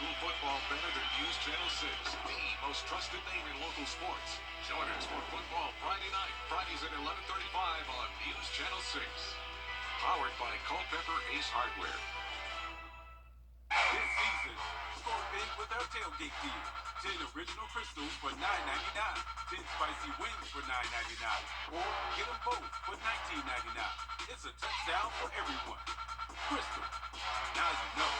school football better than News Channel 6, the most trusted name in local sports. Join us for Football Friday night, Fridays at 11:35 on News Channel 6. Powered by Culpeper Ace Hardware. This season, score big with our tailgate deal. 10 original crystals for $9.99. 10 spicy wings for $9.99. Or get them both for $19.99. It's a touchdown for everyone. Crystal. Now you know.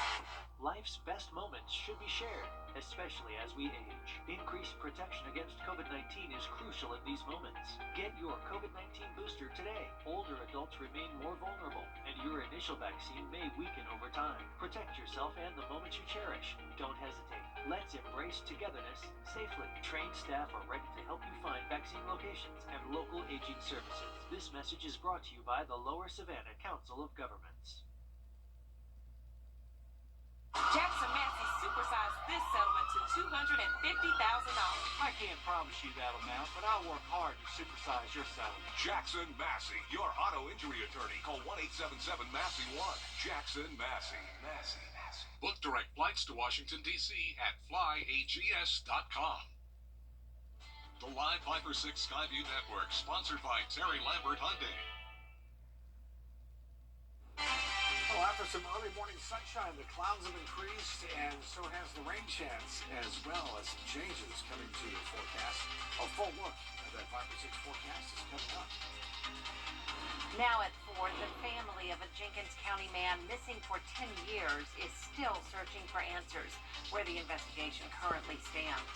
Life's best moments should be shared, especially as we age. Increased protection against COVID-19 is crucial in these moments. Get your COVID-19 booster today. Older adults remain more vulnerable, and your initial vaccine may weaken over time. Protect yourself and the moments you cherish. Don't hesitate. Let's embrace togetherness safely. Trained staff are ready to help you find vaccine locations and local aging services. This message is brought to you by the Lower Savannah Council of Governments. Jackson Massey supersized this settlement to $250,000. I can't promise you that amount, but I'll work hard to supersize your settlement. Jackson Massey, your auto injury attorney. Call 1-877-MASSEY-1. Jackson Massey. Book direct flights to Washington, D.C. at flyags.com. The Live Viper 6 Skyview Network, sponsored by Terry Lambert Hyundai. Well, after some early morning sunshine, the clouds have increased, and so has the rain chance, as well as some changes coming to your forecast. A full look at that 5 or 6 forecast is coming up. Now at 4, the family of a Jenkins County man missing for 10 years is still searching for answers where the investigation currently stands.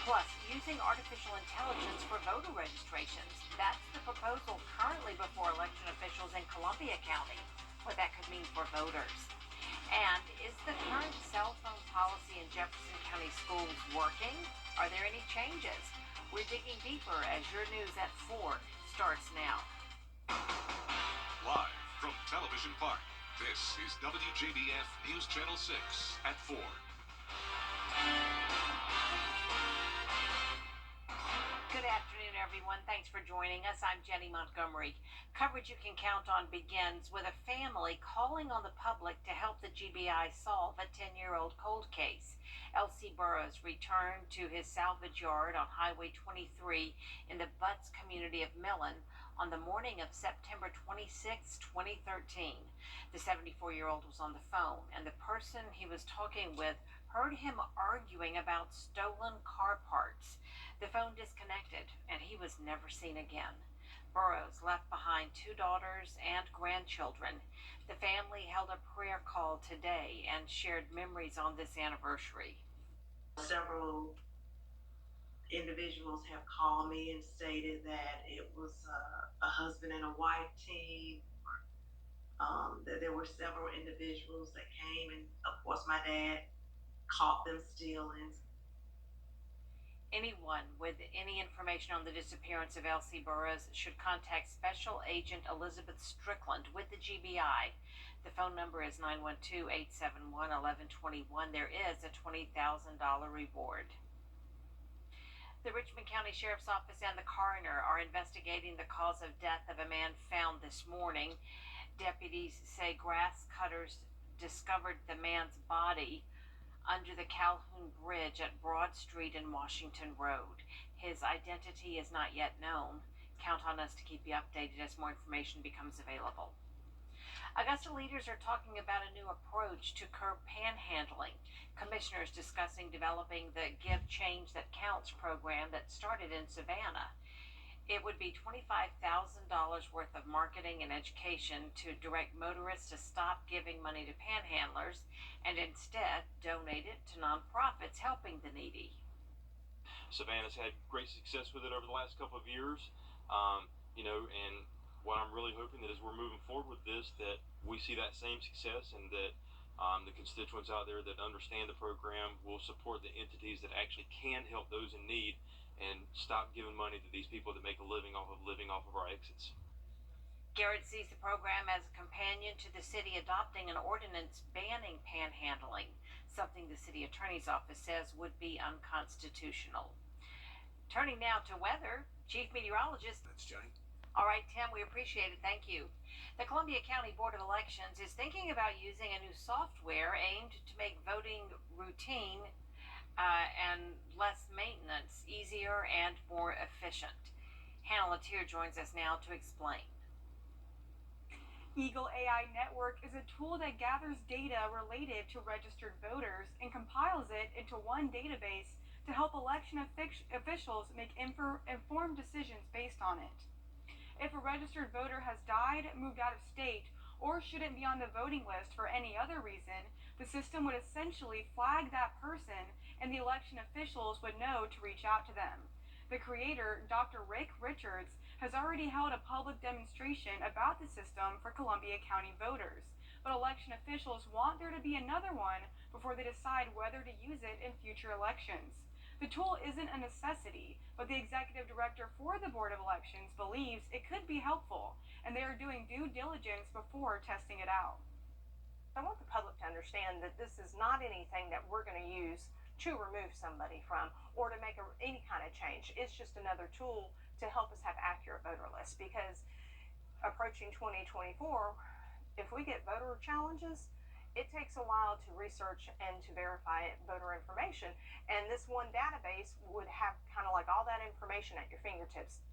Plus, using artificial intelligence for voter registrations. That's the proposal currently before election officials in Columbia County. What that could mean for voters. And is the current cell phone policy in Jefferson County schools working? Are there any changes? We're digging deeper as your news at 4 starts now. Live from Television Park, this is WJBF News Channel 6 at 4. Good afternoon, everyone. Thanks for joining us. I'm Jenny Montgomery. Coverage you can count on begins with a family calling on the public to help the GBI solve a 10-year-old cold case. L.C. Burroughs returned to his salvage yard on Highway 23 in the Butts community of Millen on the morning of September 26, 2013. The 74-year-old was on the phone, and the person he was talking with heard him arguing about stolen car parts. The phone disconnected, and he was never seen again. Burroughs left behind 2 daughters and grandchildren. The family held a prayer call today and shared memories on this anniversary. Several individuals have called me and stated that it was a husband and a wife team. That there were several individuals that came, and of course my dad caught them stealing. Anyone with any information on the disappearance of L.C. Burroughs should contact Special Agent Elizabeth Strickland with the GBI. The phone number is 912-871-1121. There is a $20,000 reward. The Richmond County Sheriff's Office and the coroner are investigating the cause of death of a man found this morning. Deputies say grass cutters discovered the man's body under the Calhoun Bridge at Broad Street and Washington Road. His identity is not yet known. Count on us to keep you updated as more information becomes available. Augusta leaders are talking about a new approach to curb panhandling. Commissioners discussing developing the Give Change That Counts program that started in Savannah. It would be $25,000 worth of marketing and education to direct motorists to stop giving money to panhandlers and instead donate it to nonprofits helping the needy. Savannah's had great success with it over the last couple of years, and what I'm really hoping that as we're moving forward with this, that we see that same success, and that the constituents out there that understand the program will support the entities that actually can help those in need and stop giving money to these people that make a living off of our exits. Garrett sees the program as a companion to the city adopting an ordinance banning panhandling, something the city attorney's office says would be unconstitutional. Turning now to weather, Chief Meteorologist. That's Jenny. All right, Tim, we appreciate it. Thank you. The Columbia County Board of Elections is thinking about using a new software aimed to make voting routine and less maintenance, easier and more efficient. Hannah Latier joins us now to explain. Eagle AI Network is a tool that gathers data related to registered voters and compiles it into one database to help election officials make informed decisions based on it. If a registered voter has died, moved out of state, or shouldn't be on the voting list for any other reason, the system would essentially flag that person and the election officials would know to reach out to them. The creator, Dr. Rick Richards, has already held a public demonstration about the system for Columbia County voters, but election officials want there to be another one before they decide whether to use it in future elections. The tool isn't a necessity, but the executive director for the Board of Elections believes it could be helpful, and they are doing due diligence before testing it out. I want the public to understand that this is not anything that we're going to use to remove somebody from or to make any kind of change. It's just another tool to help us have accurate voter lists, because approaching 2024, if we get voter challenges, it takes a while to research and to verify voter information, and this one database would have kind of like all that information at your fingertips.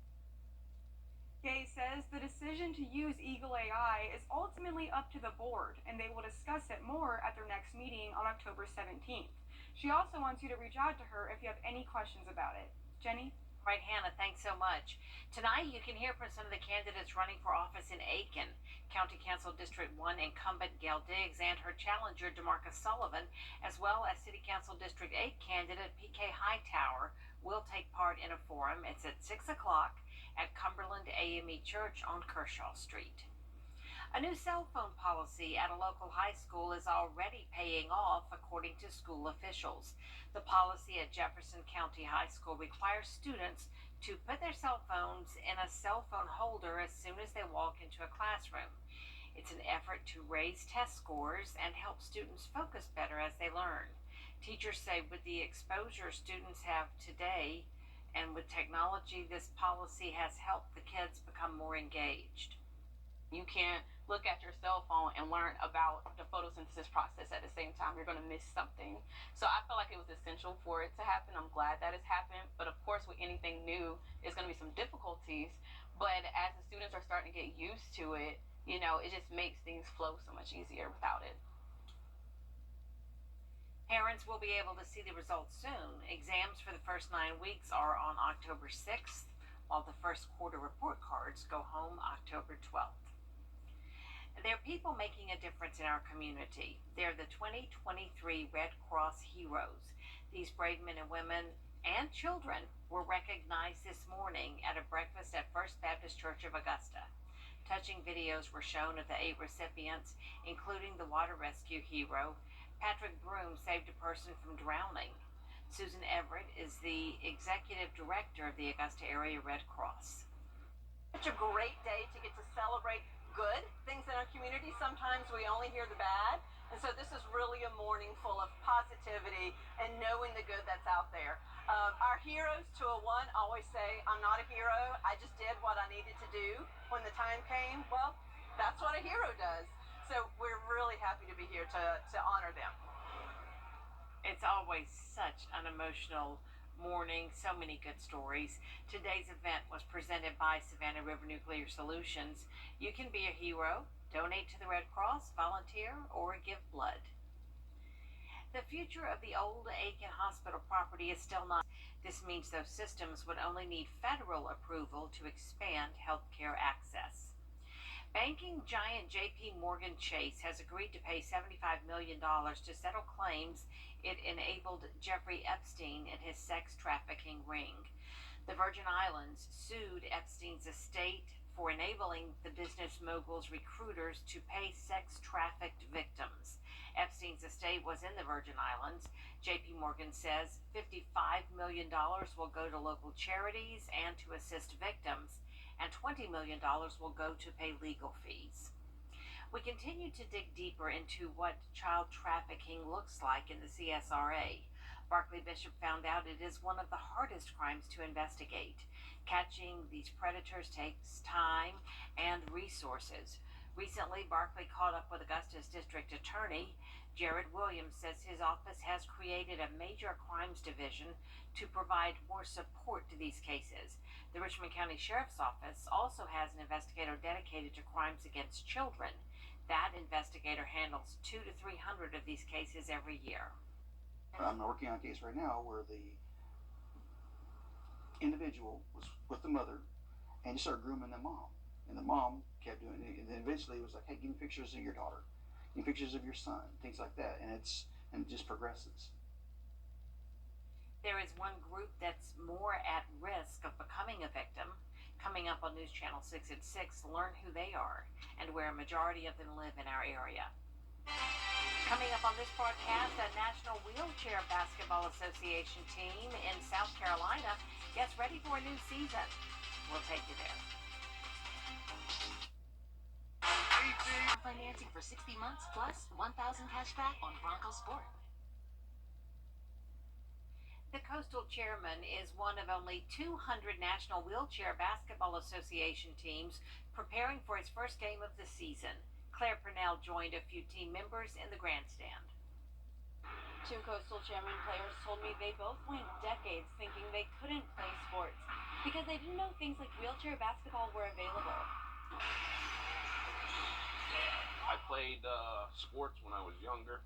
Gay says the decision to use Eagle AI is ultimately up to the board, and they will discuss it more at their next meeting on October 17th. She also wants you to reach out to her if you have any questions about it. Jenny? Right, Hannah, thanks so much. Tonight, you can hear from some of the candidates running for office in Aiken. County Council District 1 incumbent Gail Diggs and her challenger DeMarcus Sullivan, as well as City Council District 8 candidate PK Hightower, will take part in a forum. It's at 6 o'clock at Cumberland AME Church on Kershaw Street. A new cell phone policy at a local high school is already paying off, according to school officials. The policy at Jefferson County High School requires students to put their cell phones in a cell phone holder as soon as they walk into a classroom. It's an effort to raise test scores and help students focus better as they learn. Teachers say with the exposure students have today and with technology, this policy has helped the kids become more engaged. You can't look at your cell phone and learn about the photosynthesis process at the same time. You're going to miss something. So I felt like it was essential for it to happen. I'm glad that it's happened. But of course, with anything new, there's going to be some difficulties. But as the students are starting to get used to it, you know, it just makes things flow so much easier without it. Parents will be able to see the results soon. Exams for the first 9 weeks are on October 6th, while the first quarter report cards go home October 12th. There are people making a difference in our community. They're the 2023 Red Cross heroes. These brave men and women and children were recognized this morning at a breakfast at First Baptist Church of Augusta. Touching videos were shown of the 8 recipients, including the water rescue hero. Patrick Broom saved a person from drowning. Susan Everett is the executive director of the Augusta Area Red Cross. Such a great day to get to celebrate good things in our community. Sometimes we only hear the bad, and so this is really a morning full of positivity and knowing the good that's out there. Our heroes 201 always say, I'm not a hero, I just did what I needed to do when the time came. Well, that's what a hero does. So we're really happy to be here to honor them. It's always such an emotional morning, so many good stories. Today's event was presented by Savannah River Nuclear Solutions. You can be a hero, donate to the Red Cross, volunteer, or give blood. The future of the old Aiken Hospital property is still not. This means those systems would only need federal approval to expand healthcare access. Banking giant JP Morgan Chase has agreed to pay $75 million to settle claims it enabled Jeffrey Epstein in his sex trafficking ring. The Virgin Islands sued Epstein's estate for enabling the business mogul's recruiters to pay sex trafficked victims. Epstein's estate was in the Virgin Islands. JP Morgan says $55 million will go to local charities and to assist victims, and $20 million will go to pay legal fees. We continue to dig deeper into what child trafficking looks like in the CSRA. Barclay Bishop found out it is one of the hardest crimes to investigate. Catching these predators takes time and resources. Recently, Barkley caught up with Augusta's district attorney. Jared Williams says his office has created a major crimes division to provide more support to these cases. The Richmond County Sheriff's Office also has an investigator dedicated to crimes against children. That investigator handles 200 to 300 of these cases every year. I'm working on a case right now where the individual was with the mother and started grooming the mom. And the mom kept doing it. And then eventually it was like, hey, give me pictures of your daughter, give me pictures of your son, things like that. And it just progresses. There is one group that's more at risk of becoming a victim. Coming up on News Channel 6 at 6, learn who they are and where a majority of them live in our area. Coming up on this broadcast, a National Wheelchair Basketball Association team in South Carolina gets ready for a new season. We'll take you there. Financing for 60 months plus 1,000 cash back on Bronco Sport. The Coastal Chairman is one of only 200 National Wheelchair Basketball Association teams preparing for its first game of the season. Claire Purnell joined a few team members in the grandstand. Two Coastal Chairman players told me they both went decades thinking they couldn't play sports because they didn't know things like wheelchair basketball were available. I played sports when I was younger,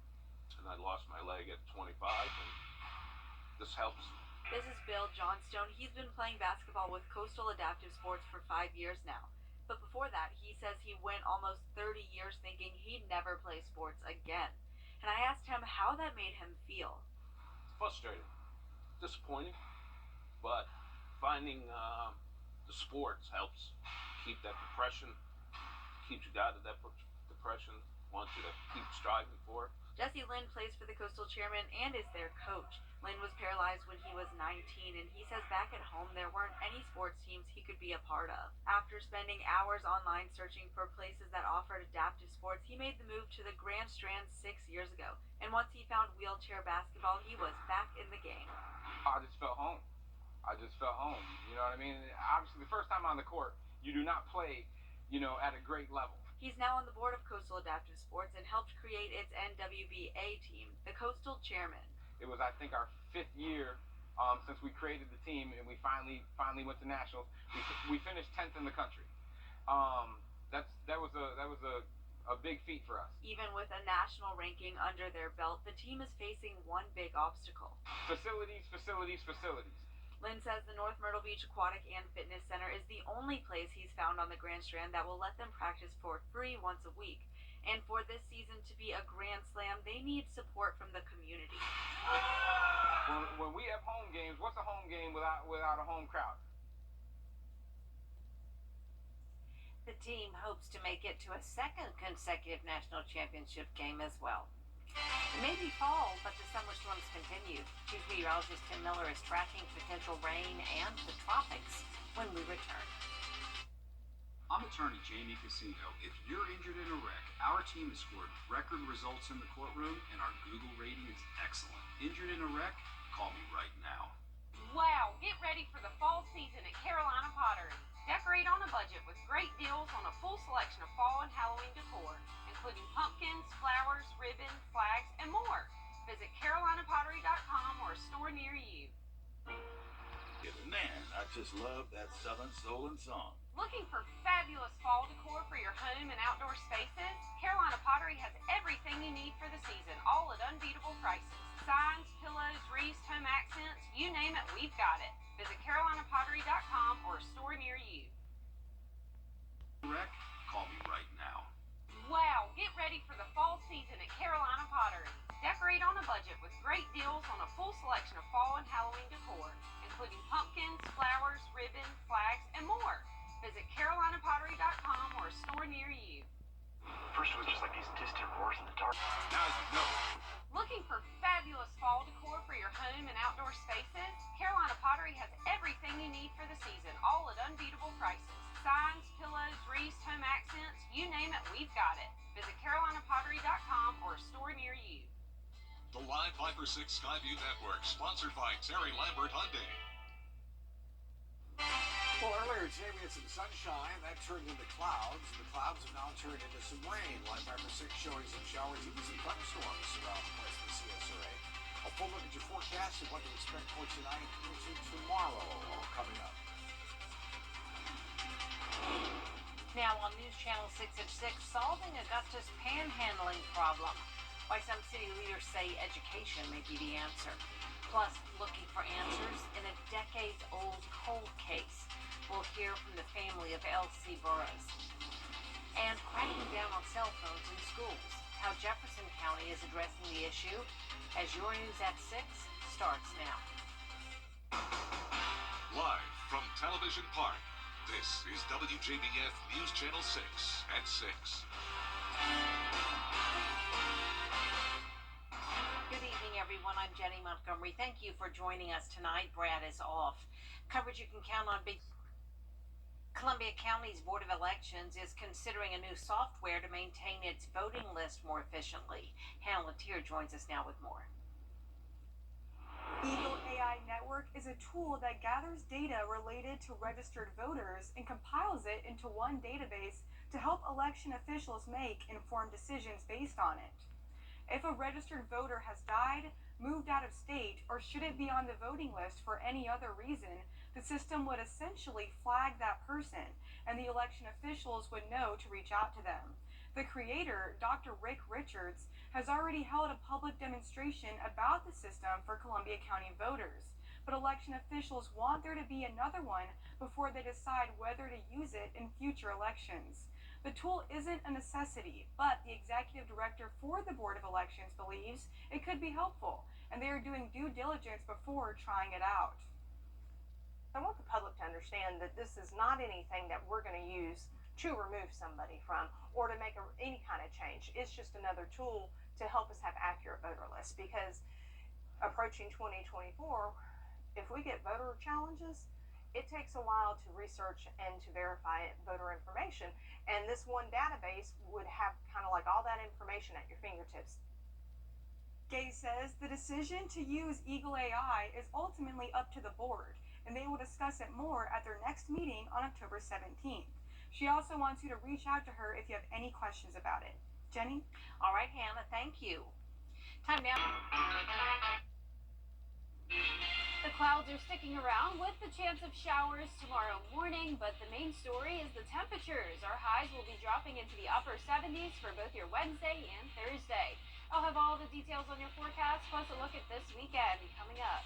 and I lost my leg at 25, and this helps. This is Bill Johnstone. He's been playing basketball with Coastal Adaptive Sports for 5 years now. But before that, he says he went almost 30 years thinking he'd never play sports again. And I asked him how that made him feel. Frustrating, disappointing, but finding the sports helps keep that depression, keeps you out of that depression, wants you to keep striving for it. Jesse Lynn plays for the Coastal Chairman and is their coach. Lynn was paralyzed when he was 19, and he says back at home there weren't any sports teams he could be a part of. After spending hours online searching for places that offered adaptive sports, he made the move to the Grand Strand 6 years ago. And once he found wheelchair basketball, he was back in the game. I just felt home. You know what I mean? Obviously, the first time on the court, you do not play, at a great level. He's now on the board of Coastal Adaptive Sports and helped create its NWBA team, the Coastal Chairman. It was, I think, our 5th year since we created the team, and we finally went to nationals. We finished 10th in the country. That was a big feat for us. Even with a national ranking under their belt, the team is facing one big obstacle. Facilities. Lynn says the North Myrtle Beach Aquatic and Fitness Center is the only place he's found on the Grand Strand that will let them practice for free once a week. And for this season to be a Grand Slam, they need support from the community. When we have home games, what's a home game without a home crowd? The team hopes to make it to a second consecutive national championship game as well. It may be fall, but the summer storms continue. Chief Meteorologist Tim Miller is tracking potential rain and the tropics when we return. I'm attorney Jamie Casino. If you're injured in a wreck, our team has scored record results in the courtroom, and our Google rating is excellent. Injured in a wreck? Call me right now. Wow, get ready for the fall season at Carolina Pottery. Decorate on a budget with great deals on a full selection of fall and Halloween decor, including pumpkins, flowers, ribbon, flags, and more. Visit carolinapottery.com or a store near you. Man, I just love that Southern Soul and Song. Looking for fabulous fall decor for your home and outdoor spaces? Carolina Pottery has everything you need for the season, all at unbeatable prices. Signs, pillows, wreaths, home accents, you name it, we've got it. Visit carolinapottery.com or a store near you. Wreck? Call me right now. Wow, get ready for the fall season at Carolina Pottery. Decorate on a budget with great deals on a full selection of fall and Halloween decor, including pumpkins, flowers, ribbon, flags, and more. Visit carolinapottery.com or a store near you. First it was just like these distant roars in the dark. Now you know. Looking for fabulous fall decor for your home and outdoor spaces? Carolina Pottery has everything you need for the season, all at unbeatable prices. Signs, pillows, wreaths, home accents, you name it, we've got it. Visit carolinapottery.com or a store near you. The Live 5-for-6 Skyview Network, sponsored by Terry Lambert Hyundai. Well, earlier today we had some sunshine that turned into clouds. The clouds have now turned into some rain. Live by for 6 showing some showers, even some thunderstorms around the place in the CSRA. A full look at your forecast and what to expect for tonight into tomorrow, all coming up. Now on News Channel 6 at 6, solving Augusta's panhandling problem. Why some city leaders say education may be the answer. Plus, looking for answers in a decades-old cold case. We'll hear from the family of L.C. Burroughs. And cracking down on cell phones in schools. How Jefferson County is addressing the issue. As your News at 6 starts now. Live from Television Park, this is WJBF News Channel 6 at 6. Good evening, everyone. I'm Jenny Montgomery. Thank you for joining us tonight. Brad is off. Coverage you can count on. Columbia County's Board of Elections is considering a new software to maintain its voting list more efficiently. Hannah Latier joins us now with more. Eagle AI Network is a tool that gathers data related to registered voters and compiles it into one database to help election officials make informed decisions based on it. If a registered voter has died, moved out of state, or shouldn't be on the voting list for any other reason, the system would essentially flag that person, and the election officials would know to reach out to them. The creator, Dr. Rick Richards, has already held a public demonstration about the system for Columbia County voters, but election officials want there to be another one before they decide whether to use it in future elections. The tool isn't a necessity, but the executive director for the Board of Elections believes it could be helpful, and they are doing due diligence before trying it out. I want the public to understand that this is not anything that we're going to use to remove somebody from or to make any kind of change. It's just another tool to help us have accurate voter lists, because approaching 2024, if we get voter challenges, it takes a while to research and to verify voter information, and this one database would have kind of like all that information at your fingertips. Gay says the decision to use Eagle AI is ultimately up to the board, and they will discuss it more at their next meeting on October 17th. She also wants you to reach out to her if you have any questions about it. Jenny? All right, Hannah, thank you. Time now. The clouds are sticking around with the chance of showers tomorrow morning, but the main story is the temperatures. Our highs will be dropping into the upper 70s for both your Wednesday and Thursday. I'll have all the details on your forecast, plus a look at this weekend coming up.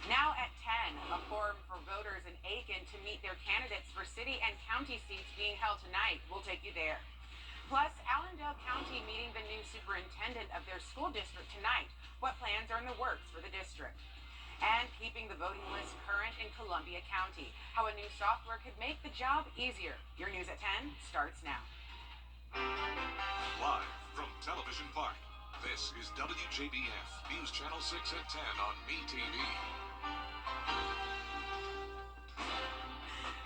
Now at 10, a forum for voters in Aiken to meet their candidates for city and county seats being held tonight. We'll take you there. Plus, Allendale County meeting the new superintendent of their school district tonight. What plans are in the works for the district? And keeping the voting list current in Columbia County. How a new software could make the job easier. Your News at 10 starts now. Live from Television Park, this is WJBF News Channel 6 at 10 on MeTV.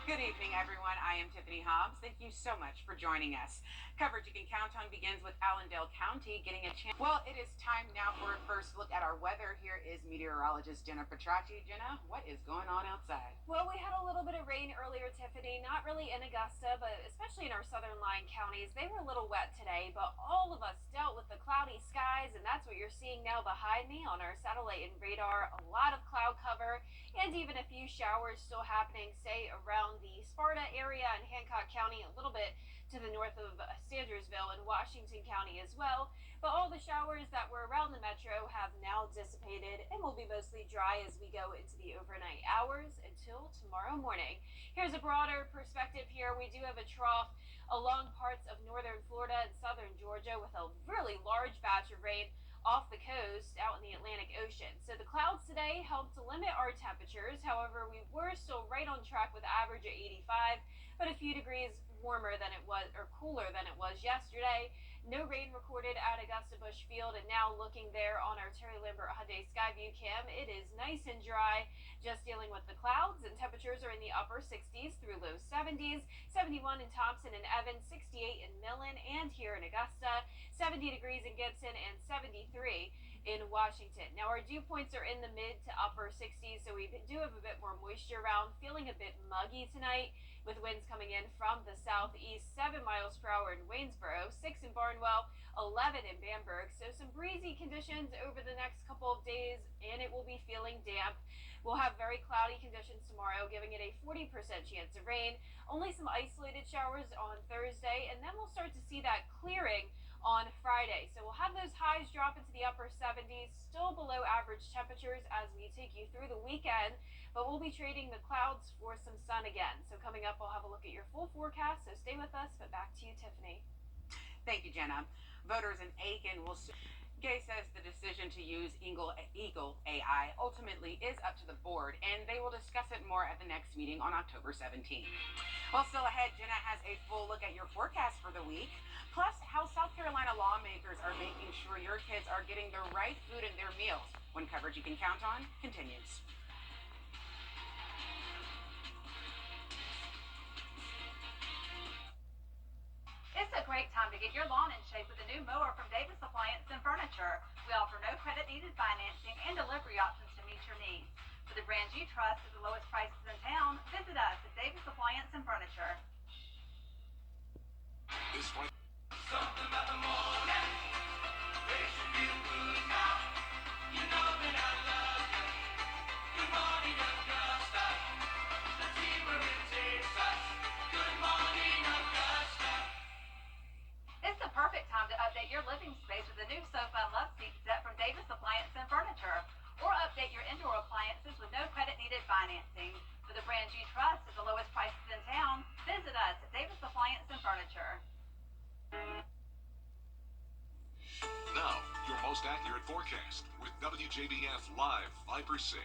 Good evening, everyone. I am Tiffany Hobbs. Thank you so much for joining us. Coverage you can count on begins with Allendale County getting a chance. Well, it is time now for a first look at our weather. Here is meteorologist Jenna Petracci. Jenna, what is going on outside? Well, we had a little bit of rain earlier, Tiffany. Not really in Augusta, but especially in our southern line counties. They were a little wet today, but all of us dealt with the cloudy skies, and that's what you're seeing now behind me on our satellite and radar. A lot of cloud cover and even a few showers still happening, say, around the Sparta area in Hancock County, a little bit to the north of Sandersville and Washington County as well. But all the showers that were around the metro have now dissipated and will be mostly dry as we go into the overnight hours until tomorrow morning. Here's a broader perspective here. We do have a trough along parts of northern Florida and southern Georgia with a really large batch of rain off the coast out in the Atlantic Ocean. So the clouds today helped to limit our temperatures. However, we were still right on track with average at 85, but a few degrees warmer than it was, or cooler than it was yesterday. No rain recorded at Augusta Busch Field, and now looking there on our Terry Lambert Hyundai Skyview cam, it is nice and dry, just dealing with the clouds, and temperatures are in the upper 60s through low 70s, 71 in Thompson and Evans, 68 in Millen, and here in Augusta, 70 degrees in Gibson, and 73 in Washington. Now, our dew points are in the mid to upper 60s, so we do have a bit more moisture around, feeling a bit muggy tonight with winds coming in from the southeast, 7 miles per hour in Waynesboro, 6 in Barnwell, 11 in Bamberg. So some breezy conditions over the next couple of days, and it will be feeling damp. We'll have very cloudy conditions tomorrow, giving it a 40% chance of rain. Only some isolated showers on Thursday, and then we'll start to see that clearing on Friday. So we'll have those highs drop into the upper 70s, still below average temperatures as we take you through the weekend, but we'll be trading the clouds for some sun again. So coming up, we'll have a look at your full forecast, so stay with us, but back to you, Tiffany. Thank you, Jenna. Voters in Aiken will soon. Gay says the decision to use Eagle AI ultimately is up to the board, and they will discuss it more at the next meeting on October 17th. Well, still ahead, Jenna has a full look at your forecast for the week, plus how South Carolina lawmakers are making sure your kids are getting the right food in their meals. When coverage you can count on continues. It's a great time to get your lawn in shape with a new mower from Davis Appliance and Furniture. We offer no credit needed financing and delivery options to meet your needs. For the brands you trust at the lowest prices in town, visit us at Davis Appliance and Furniture. Something about the morning makes you feel good now. You know that I love you. Good morning, Augusta. Let's see where it takes us. Good morning, Augusta. It's the perfect time to update your living space with a new sofa and love seat set from Davis Appliance and Furniture. Or update your indoor appliances with no credit needed financing. For the brands you trust at the lowest prices in town, visit us at Davis Appliance and Furniture. Now, your most accurate forecast with WJBF Live Viper 6.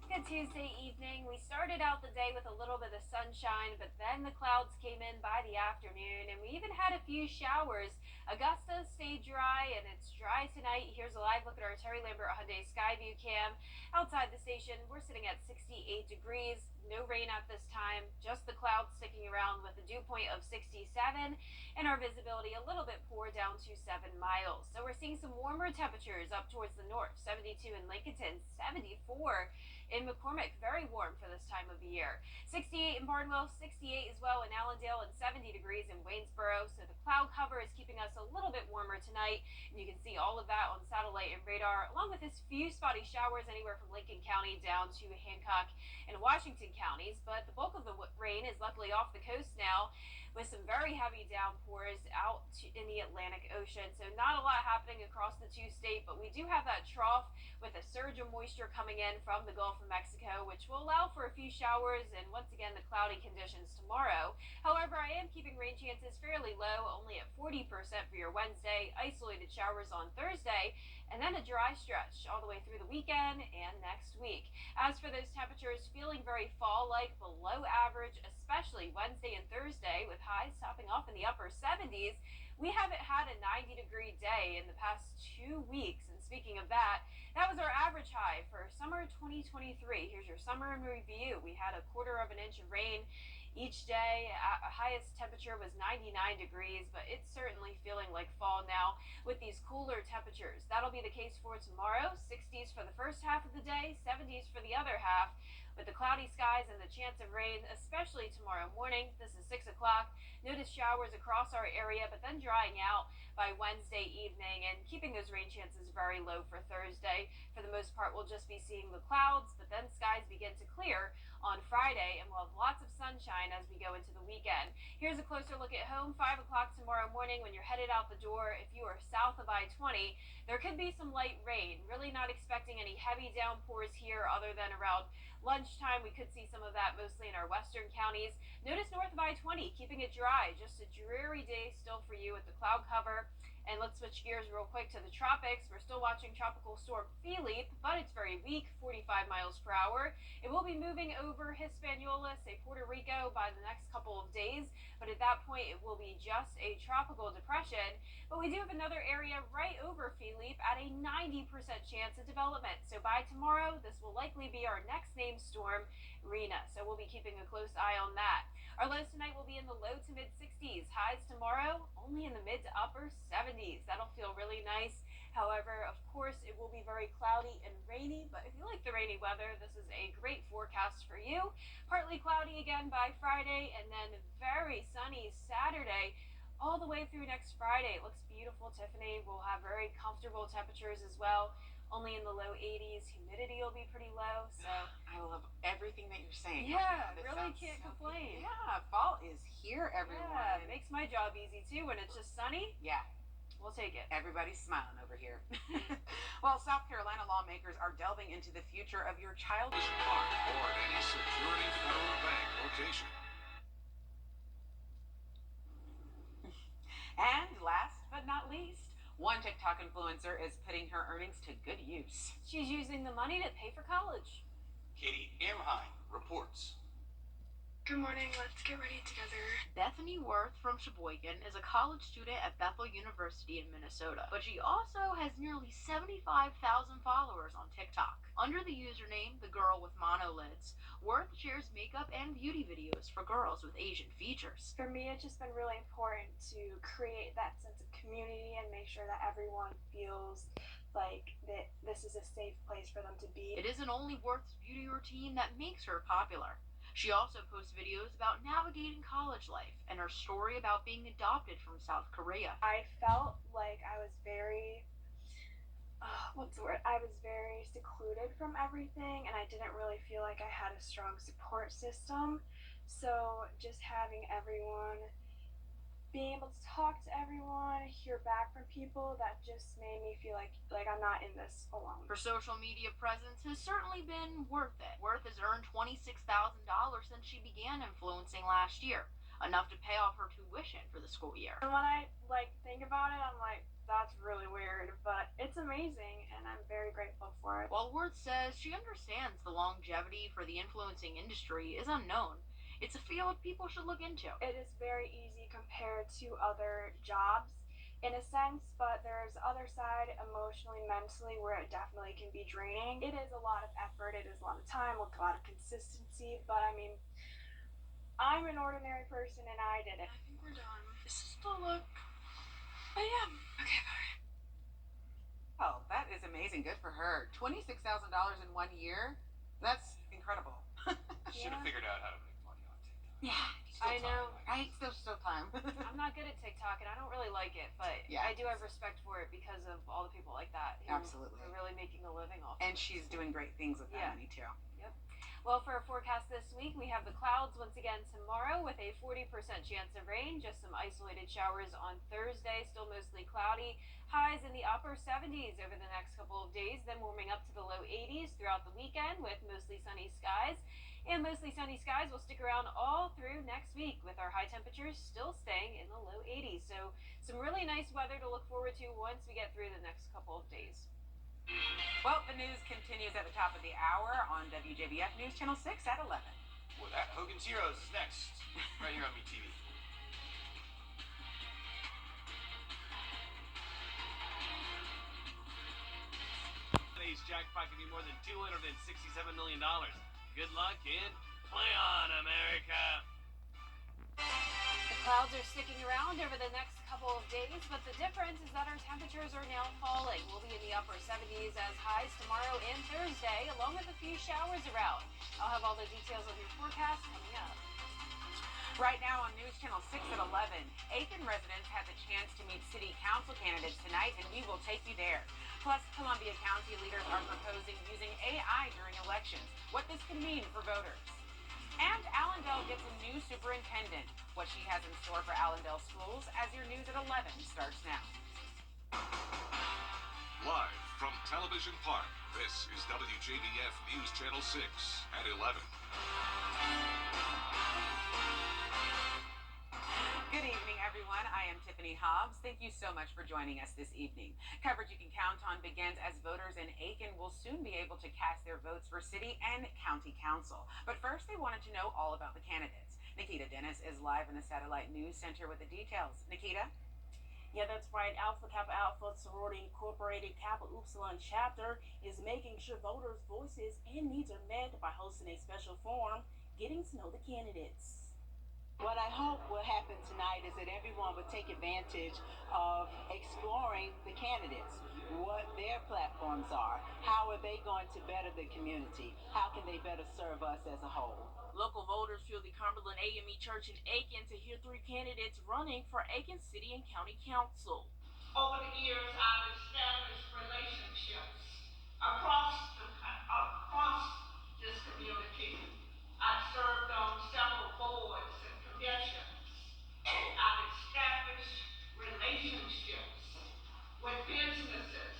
Good Tuesday evening. We started out the day with a little bit of sunshine, but then the clouds came in by the afternoon, and we even had a few showers. Augusta stayed dry, and it's dry tonight. Here's a live look at our Terry Lambert Hyundai Skyview cam. Outside the station, we're sitting at 68 degrees. No rain at this time, just the clouds sticking around with a dew point of 67, and our visibility a little bit poor down to 7 miles. So we're seeing some warmer temperatures up towards the north, 72 in Lincoln, 74 in McCormick, very warm for this time of the year. 68 in Barnwell, 68 as well in Allendale, and 70 degrees in Waynesboro. So the cloud cover is keeping us a little bit warmer tonight, and you can see all of that on satellite and radar, along with this few spotty showers anywhere from Lincoln County down to Hancock and Washington counties. But the bulk of the rain is luckily off the coast now, with some very heavy downpours out in the Atlantic Ocean. So not a lot happening across the two-state, but we do have that trough with a surge of moisture coming in from the Gulf of Mexico, which will allow for a few showers and once again the cloudy conditions tomorrow. However, I am keeping rain chances fairly low, only at 40% for your Wednesday, isolated showers on Thursday, and then a dry stretch all the way through the weekend and next week. As for those temperatures, feeling very fall-like, below average, especially Wednesday and Thursday, with highs topping off in the upper 70s. We haven't had a 90-degree day in the past 2 weeks, and speaking of that, that was our average high for summer 2023. Here's your summer in review. We had 1/4 inch of rain each day. Highest temperature was 99 degrees, but it's certainly feeling like fall now with these cooler temperatures. That'll be the case for tomorrow. 60s for the first half of the day, 70s for the other half, with the cloudy skies and the chance of rain, especially tomorrow morning. This is 6 o'clock. Notice showers across our area, but then drying out by Wednesday evening, and keeping those rain chances very low for Thursday. For the most part, we'll just be seeing the clouds, but then skies begin to clear on Friday, and we'll have lots of sunshine as we go into the weekend. Here's a closer look at home. 5 o'clock tomorrow morning when you're headed out the door. If you are south of I-20, there could be some light rain. Really not expecting any heavy downpours here other than around lunchtime. We could see some of that mostly in our western counties. Notice north of I-20, keeping it dry. Just a dreary day still for you with the cloud cover. And let's switch gears real quick to the tropics. We're still watching Tropical Storm Philippe, but it's very weak, 45 miles per hour. It will be moving over Hispaniola, say Puerto Rico, by the next couple of days. But at that point, it will be just a tropical depression. But we do have another area right over Philippe at a 90% chance of development. So by tomorrow, this will likely be our next named storm, Rena. So we'll be keeping a close eye on that. Our lows tonight will be in the low to mid 60s. Highs tomorrow only in the mid to upper 70s. That'll feel really nice. However, of course, it will be very very cloudy and rainy, but if you like the rainy weather, this is a great forecast for you. Partly cloudy again by Friday, and then very sunny Saturday all the way through next Friday. It looks beautiful, Tiffany. We'll have very comfortable temperatures as well. Only in the low 80s. Humidity will be pretty low, so I love everything that you're saying. yeah, That really sounds can't so complain. Yeah, fall is here, everyone. Yeah, it makes my job easy too when it's just sunny. Yeah. We'll take it. Everybody's smiling over here. Well, South Carolina lawmakers are delving into the future of your child's Park or at any Security Federal Bank location. And last but not least, one TikTok influencer is putting her earnings to good use. She's using the money to pay for college. Katie Amheim reports. Good morning, let's get ready together. Bethany Worth from Sheboygan is a college student at Bethel University in Minnesota, but she also has nearly 75,000 followers on TikTok. Under the username The Girl with Monolids, Worth shares makeup and beauty videos for girls with Asian features. For me, it's just been really important to create that sense of community and make sure that everyone feels like that this is a safe place for them to be. It isn't only Worth's beauty routine that makes her popular. She also posts videos about navigating college life and her story about being adopted from South Korea. I felt like I was very, I was very secluded from everything, and I didn't really feel like I had a strong support system. So just having everyone, being able to talk to everyone, hear back from people, that just made me feel like I'm not in this alone. Her social media presence has certainly been worth it. Worth has earned $26,000 since she began influencing last year, enough to pay off her tuition for the school year. And when I think about it, I'm like, that's really weird, but it's amazing, and I'm very grateful for it. While Worth says she understands the longevity for the influencing industry is unknown, it's a field people should look into. It is very easy compared to other jobs in a sense, but there's other side emotionally, mentally, where it definitely can be draining. It is a lot of effort, it is a lot of time, a lot of consistency, but I mean, I'm an ordinary person and I did it. I think we're done. This is the look I am. Okay, bye. Oh, that is amazing. Good for her. $26,000 in 1 year? That's incredible. Should have figured out how to make money on TikTok. Yeah, I know. right? Still time. I'm not good at TikTok and I don't really like it, but Yeah. I do have respect for it because of all the people like that who Absolutely. are really making a living off And of it. she's doing great things with that Yeah. money, too. Well, for our forecast this week, we have the clouds once again tomorrow with a 40% chance of rain, just some isolated showers on Thursday, still mostly cloudy. Highs in the upper 70s over the next couple of days, then warming up to the low 80s throughout the weekend with mostly sunny skies. And mostly sunny skies will stick around all through next week with our high temperatures still staying in the low 80s. So some really nice weather to look forward to once we get through the next couple of days. Well, the news continues at the top of the hour on WJBF News Channel 6 at 11. With that, Hogan's Heroes is next, right here on MeTV. Today's jackpot could be more than $267 million. Good luck and play on, America. The clouds are sticking around over the next couple of days, but the difference is that our temperatures are now falling. We'll be in the upper 70s as highs tomorrow and Thursday, along with a few showers around. I'll have all the details of your forecast coming up. Right now on News Channel 6 at 11, Aiken residents had the chance to meet city council candidates tonight, and we will take you there. Plus, Columbia County leaders are proposing using AI during elections, what this can mean for voters. And Allendale gets a new superintendent. What she has in store for Allendale schools as your news at 11 starts now. Live from Television Park, this is WJBF News Channel 6 at 11. Good evening, everyone. I am Tiffany Hobbs. Thank you so much for joining us this evening. Coverage you can count on begins as voters in Aiken will soon be able to cast their votes for city and county council. But first, they wanted to know all about the candidates. Nikita Dennis is live in the Satellite News Center with the details. Nikita? Yeah, that's right. Alpha Kappa Alpha Sorority Incorporated Kappa Upsilon chapter is making sure voters' voices and needs are met by hosting a special forum, getting to know the candidates. What I hope will happen tonight is that everyone would take advantage of exploring the candidates, what their platforms are, how are they going to better the community, how can they better serve us as a whole. Local voters filled the Cumberland AME Church in Aiken to hear 3 candidates running for Aiken City and County Council. Over the years, I've established relationships across this community. I've served on several boards and commissions. I've established relationships with businesses.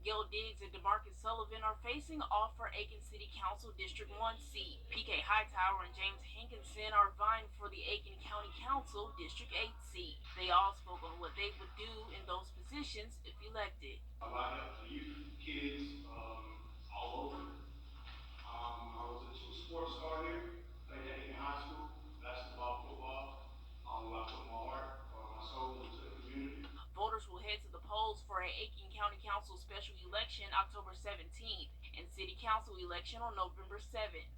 Gail Diggs and DeMarcus Sullivan are facing off for Aiken City Council District 1 seat. PK Hightower and James Hankinson are vying for the Aiken County Council District 8 seat. They all spoke on what they would do in those positions if elected. A lot of the youth, kids, all over. I was a 2-sport star here, played at Aiken High School, basketball, football. I put my heart, my soul into the community. Voters will head to the polls for an Aiken County Council special election October 17th and City Council election on November 7th.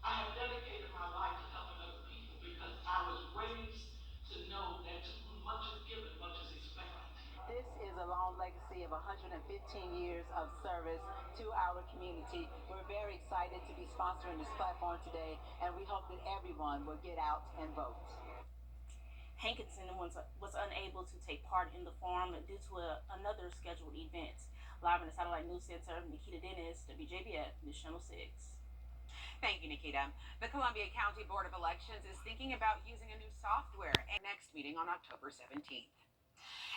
I have dedicated my life to helping other people because I was raised to know that to whom much is given, much is expected. This is a long legacy of 115 years of service to our community. We're very excited to be sponsoring this platform today, and we hope that everyone will get out and vote. Hankinson was unable to take part in the forum due to another scheduled event. Live in the Satellite News Center, Nikita Dennis, WJBF, News Channel 6. Thank you, Nikita. The Columbia County Board of Elections is thinking about using a new software at next meeting on October 17th.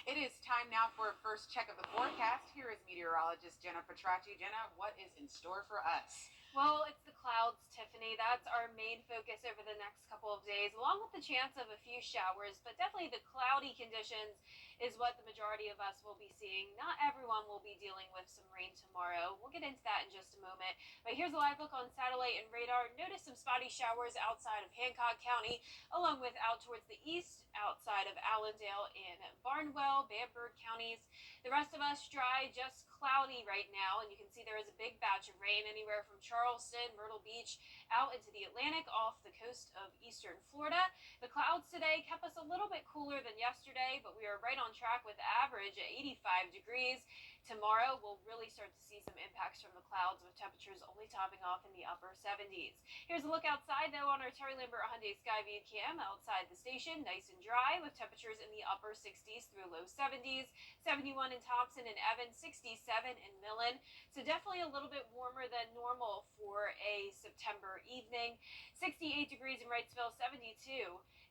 It is time now for a first check of the forecast. Here is meteorologist Jenna Petracci. Jenna, what is in store for us? Well, it's the clouds, Tiffany. That's our main focus over the next couple of days, along with the chance of a few showers. But definitely the cloudy conditions is what the majority of us will be seeing. Not everyone will be dealing with some rain tomorrow. We'll get into that in just a moment. But here's a live look on satellite and radar. Notice some spotty showers outside of Hancock County, along with out towards the east, outside of Allendale and Barnwell, Bamberg counties. The rest of us dry, just cloudy right now, and you can see there is a big batch of rain anywhere from Charleston, Myrtle Beach, out into the Atlantic off the coast of eastern Florida. The clouds today kept us a little bit cooler than yesterday, but we are right on track with the average at 85 degrees. Tomorrow, we'll really start to see some impacts from the clouds with temperatures only topping off in the upper 70s. Here's a look outside, though, on our Terry Lambert Hyundai Skyview cam outside the station. Nice and dry with temperatures in the upper 60s through low 70s. 71 in Thompson and Evans, 67 in Millen. So definitely a little bit warmer than normal for a September evening. 68 degrees in Wrightsville, 72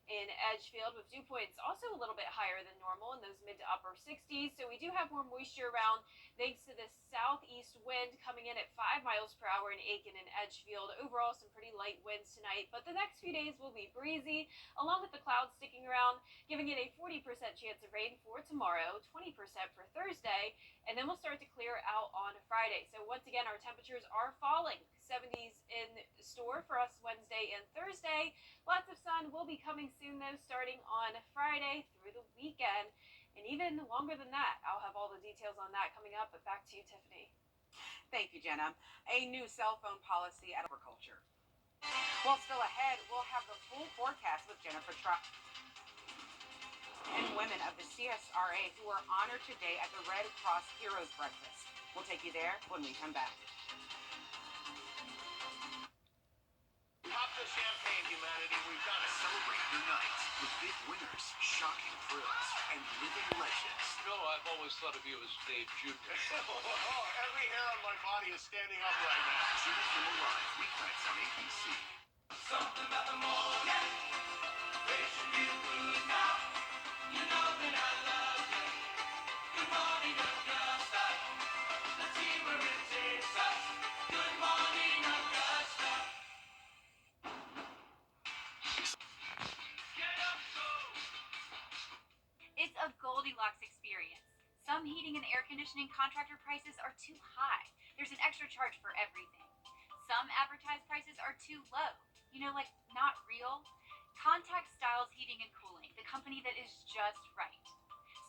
in Edgefield, with dew points also a little bit higher than normal in those mid to upper 60s. So we do have more moisture around thanks to the southeast wind coming in at 5 miles per hour in Aiken and Edgefield. Overall, some pretty light winds tonight, but the next few days will be breezy, along with the clouds sticking around, giving it a 40% chance of rain for tomorrow, 20% for Thursday, and then we'll start to clear out on Friday. So once again, our temperatures are falling. 70s in store for us Wednesday and Thursday. Lots of sun will be coming soon, though, starting on Friday through the weekend. And even longer than that. I'll have all the details on that coming up, but back to you, Tiffany. Thank you, Jenna. A new cell phone policy at agriculture. Well, still ahead, we'll have the full forecast with Jennifer and women of the CSRA who are honored today at the Red Cross Heroes Breakfast. We'll take you there when we come back. Pop the champagne, humanity. We've got to celebrate your night with big winners, shocking thrills, and living legends. No, I've always thought of you as Dave Jr. Every hair on my body is standing up right now. Jimmy Kimmel Live, weeknights on ABC. Something about the morning makes you feel good now. You know that I love you. Good morning, Augusta. Let's see where it takes us. Good morning, Augusta. It's a Goldilocks experience. Some heating and air conditioning contractor prices are too high. There's an extra charge for everything. Some advertised prices are too low. You know, like not real. Contact Styles Heating and Cooling, the company that is just right.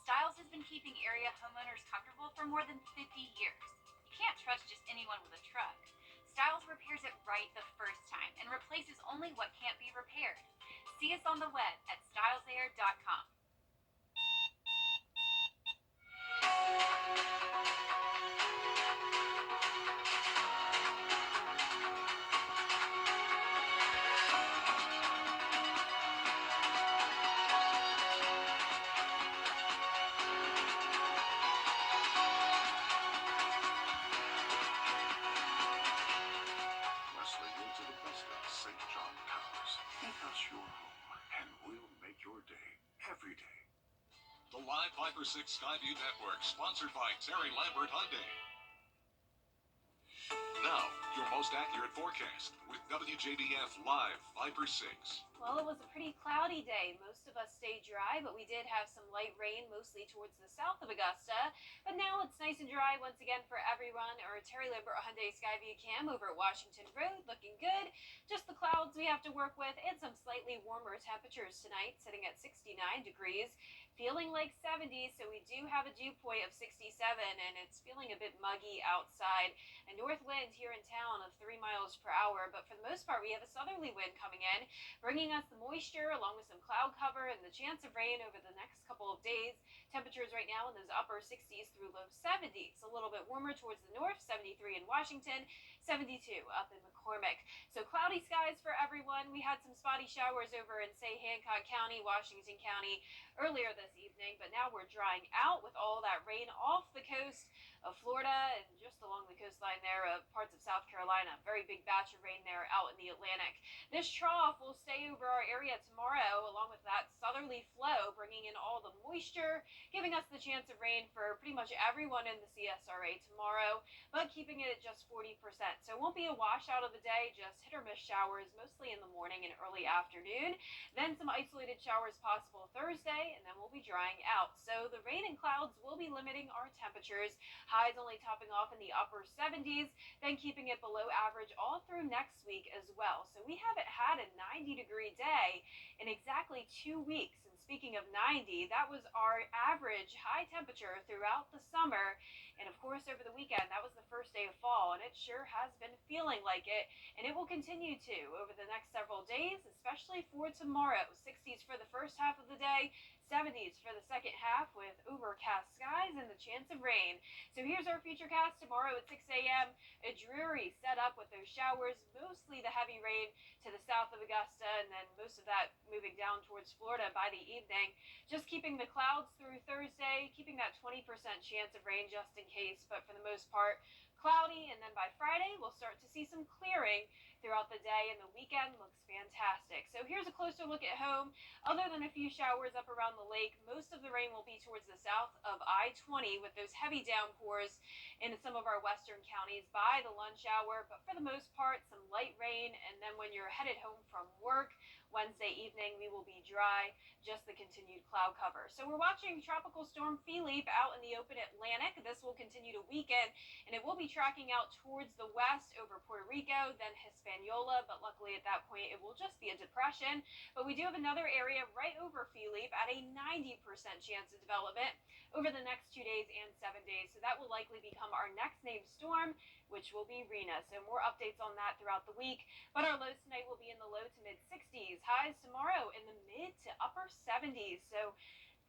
Styles has been keeping area homeowners comfortable for more than 50 years. You can't trust just anyone with a truck. Styles repairs it right the first time and replaces only what can't be repaired. See us on the web at stylesair.com. Wrestling into the best of St. John Towers. Make us your home, and we'll make your day every day. The live Viper 6 Skyview Network, sponsored by Terry Lambert Hyundai. Now, your most accurate forecast with WJBF Live Viper 6. Well, it was a pretty cloudy day. Most of us stayed dry, but we did have some light rain, mostly towards the south of Augusta. But now it's nice and dry once again for everyone. Our Terry Lambert Hyundai Skyview cam over at Washington Road, looking good. Just the clouds we have to work with, and some slightly warmer temperatures tonight, sitting at 69 degrees. Feeling like 70, so we do have a dew point of 67, and it's feeling a bit muggy outside. A north wind here in town of 3 miles per hour, but for the most part, we have a southerly wind coming in, bringing us the moisture along with some cloud cover and the chance of rain over the next couple of days. Temperatures right now in those upper 60s through low 70s. A little bit warmer towards the north, 73 in Washington, 72 up in McCormick. So cloudy skies for everyone. We had some spotty showers over in, say, Hancock County, Washington County earlier this evening, but now we're drying out with all that rain off the coast of Florida and just along the coastline there of parts of South Carolina. Very big batch of rain there out in the Atlantic. This trough will stay over our area tomorrow, along with that southerly flow, bringing in all the moisture, giving us the chance of rain for pretty much everyone in the CSRA tomorrow, but keeping it at just 40%. So it won't be a washout of the day, just hit or miss showers, mostly in the morning and early afternoon. Then some isolated showers possible Thursday, and then we'll be drying out. So the rain and clouds will be limiting our temperatures. Highs only topping off in the upper 70s, then keeping it below average all through next week as well. So we haven't had a 90-degree day in exactly 2 weeks. And speaking of 90, that was our average high temperature throughout the summer. And of course, over the weekend, that was the first day of fall, and it sure has been feeling like it. And it will continue to over the next several days, especially for tomorrow. 60s for the first half of the day, 70s for the second half with overcast skies and the chance of rain. So here's our futurecast tomorrow at 6 a.m. A dreary setup with those showers, mostly the heavy rain to the south of Augusta, and then most of that moving down towards Florida by the evening. Just keeping the clouds through Thursday, keeping that 20% chance of rain just in case, but for the most part, cloudy, and then by Friday, we'll start to see some clearing throughout the day, and the weekend looks fantastic. So here's a closer look at home. Other than a few showers up around the lake, most of the rain will be towards the south of I-20 with those heavy downpours in some of our western counties by the lunch hour, but for the most part, some light rain, and then when you're headed home from work, Wednesday evening, we will be dry, just the continued cloud cover. So we're watching Tropical Storm Philippe out in the open Atlantic. This will continue to weaken, and it will be tracking out towards the west over Puerto Rico, then Hispaniola, but luckily at that point, it will just be a depression. But we do have another area right over Philippe at a 90% chance of development over the next 2 days and 7 days. So that will likely become our next named storm, which will be Rena. So more updates on that throughout the week. But our lows tonight will be in the low to mid 60s. Highs tomorrow in the mid to upper 70s. So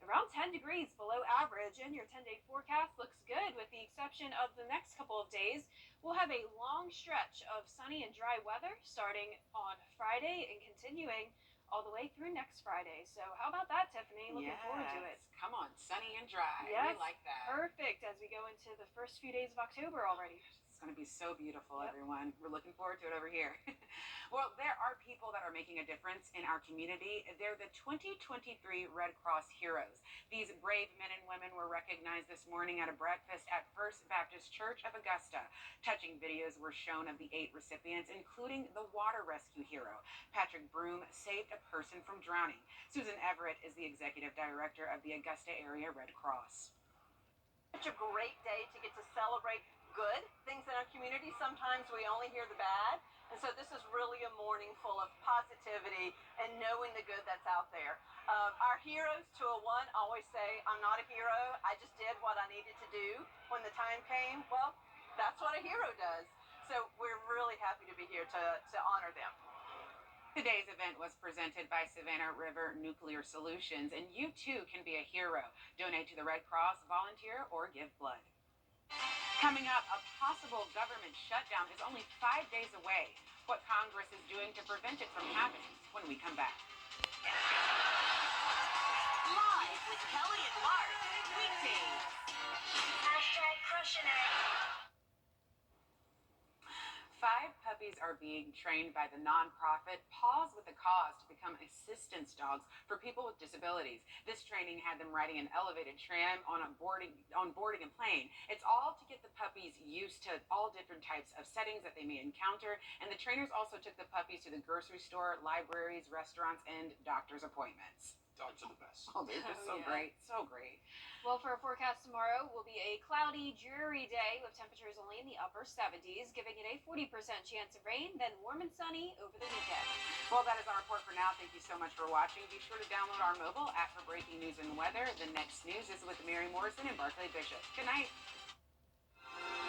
around 10 degrees below average, and your 10-day forecast looks good with the exception of the next couple of days. We'll have a long stretch of sunny and dry weather starting on Friday and continuing all the way through next Friday. So how about that, Tiffany? Looking forward to it. Come on, sunny and dry. Yes, We like that. perfect as we go into the first few days of October already. It's going to be so beautiful, everyone. We're looking forward to it over here. Well, there are people that are making a difference in our community. They're the 2023 Red Cross Heroes. These brave men and women were recognized this morning at a breakfast at First Baptist Church of Augusta. Touching videos were shown of the 8 recipients, including the water rescue hero. Patrick Broom saved a person from drowning. Susan Everett is the executive director of the Augusta Area Red Cross. Such a great day to get to celebrate good things in our community. Sometimes we only hear the bad, and so this is really a morning full of positivity and knowing the good that's out there. Our heroes, 201, always say, I'm not a hero, I just did what I needed to do when the time came. Well, that's what a hero does. So we're really happy to be here to honor them. Today's event was presented by Savannah River Nuclear Solutions, and you too can be a hero. Donate to the Red Cross, volunteer, or give blood. Coming up, a possible government shutdown is only 5 days away. What Congress is doing to prevent it from happening when we come back. Live with Kelly and Mark, weekdays. #crushing it. 5 puppies are being trained by the nonprofit Paws with a Cause to become assistance dogs for people with disabilities. This training had them riding an elevated tram on boarding a plane. It's all to get the puppies used to all different types of settings that they may encounter. And the trainers also took the puppies to the grocery store, libraries, restaurants, and doctor's appointments. Dogs are the best. Oh, they're just so great. So great. Well, for our forecast tomorrow will be a cloudy, dreary day with temperatures only in the upper 70s, giving it a 40% chance of rain, then warm and sunny over the weekend. Well, that is our report for now. Thank you so much for watching. Be sure to download our mobile app for breaking news and weather. The next news is with Mary Morrison and Barclay Bishop. Good night.